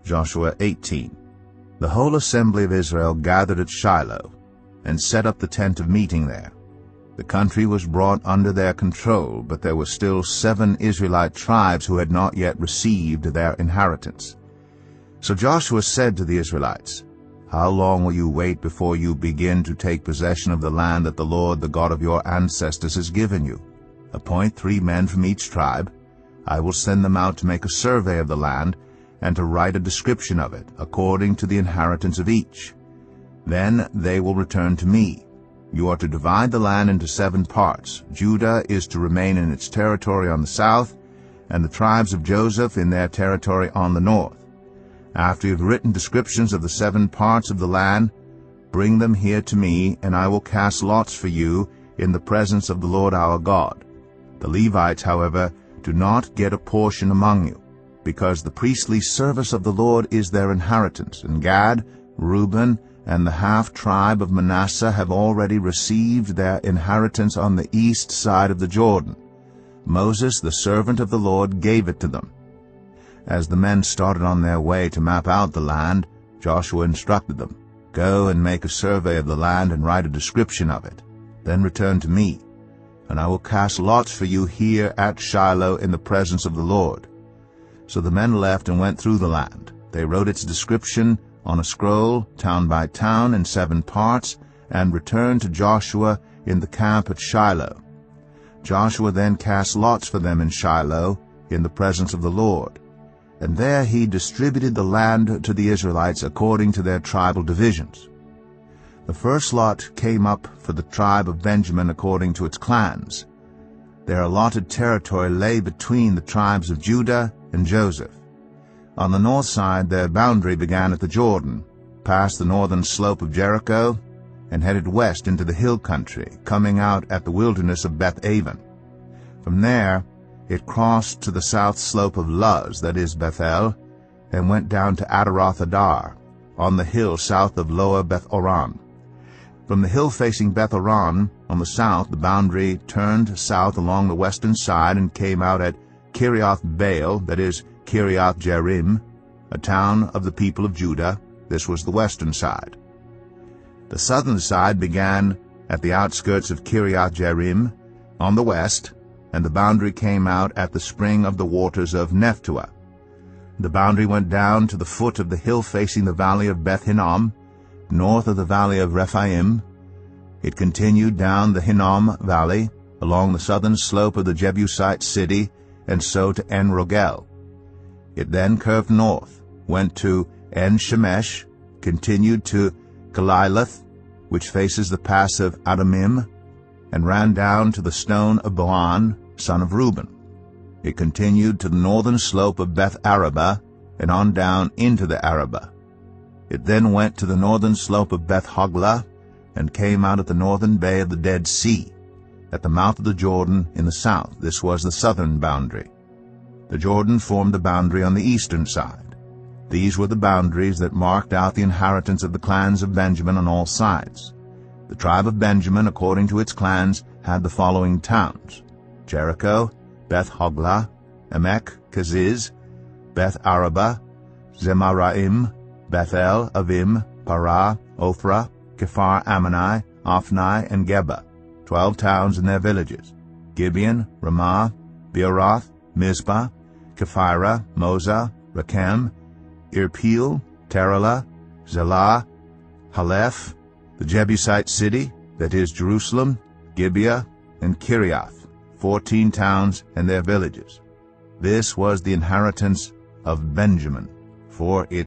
Joshua 18. The whole assembly of Israel gathered at Shiloh, and set up the tent of meeting there. The country was brought under their control, but there were still 7 Israelite tribes who had not yet received their inheritance. So Joshua said to the Israelites, "How long will you wait before you begin to take possession of the land that the Lord, the God of your ancestors, has given you? Appoint 3 men from each tribe. I will send them out to make a survey of the land, and to write a description of it, according to the inheritance of each. Then they will return to me. You are to divide the land into 7 parts. Judah is to remain in its territory on the south, and the tribes of Joseph in their territory on the north. After you have written descriptions of the 7 parts of the land, bring them here to me, and I will cast lots for you in the presence of the Lord our God. The Levites, however, do not get a portion among you, because the priestly service of the Lord is their inheritance, and Gad, Reuben, and the half-tribe of Manasseh have already received their inheritance on the east side of the Jordan. Moses, the servant of the Lord, gave it to them." As the men started on their way to map out the land, Joshua instructed them, "Go and make a survey of the land and write a description of it. Then return to me, and I will cast lots for you here at Shiloh in the presence of the Lord." So the men left and went through the land. They wrote its description on a scroll, town by town, in 7 parts, and returned to Joshua in the camp at Shiloh. Joshua then cast lots for them in Shiloh in the presence of the Lord. And there he distributed the land to the Israelites according to their tribal divisions. The first lot came up for the tribe of Benjamin according to its clans. Their allotted territory lay between the tribes of Judah and Joseph. On the north side their boundary began at the Jordan, passed the northern slope of Jericho, and headed west into the hill country, coming out at the wilderness of Beth-aven. From there it crossed to the south slope of Luz, that is Bethel, and went down to Adaroth-adar, on the hill south of Lower Beth-oron. From the hill facing Beth-oron on the south, the boundary turned south along the western side and came out at Kiriath-baal, that is Kiriath-jearim, a town of the people of Judah. This was the western side. The southern side began at the outskirts of Kiriath-jearim on the west, and the boundary came out at the spring of the waters of Nephtoah. The boundary went down to the foot of the hill facing the valley of Beth Hinnom, north of the valley of Rephaim. It continued down the Hinnom valley, along the southern slope of the Jebusite city, and so to En-rogel. It then curved north, went to En-shemesh, continued to Kaliloth, which faces the pass of Adumim, and ran down to the stone of Bohan, son of Reuben. It continued to the northern slope of Beth-arabah, and on down into the Arabah. It then went to the northern slope of Beth-hoglah, and came out at the northern bay of the Dead Sea, at the mouth of the Jordan in the south. This was the southern boundary. The Jordan formed the boundary on the eastern side. These were the boundaries that marked out the inheritance of the clans of Benjamin on all sides. The tribe of Benjamin, according to its clans, had the following towns: Jericho, Beth-hoglah, Emek, Keziz, Beth-arabah, Zemaraim, Bethel, Avim, Parah, Ophrah, Kephar Ammoni, Ophni, and Geba, 12 towns and their villages: Gibeon, Ramah, Beeroth, Mizpah, Kephirah, Moza, Rakem, Irpeel, Taralah, Zelah, Haleph, the Jebusite city, that is Jerusalem, Gibeah, and Kiriath, 14 towns and their villages. This was the inheritance of Benjamin, for it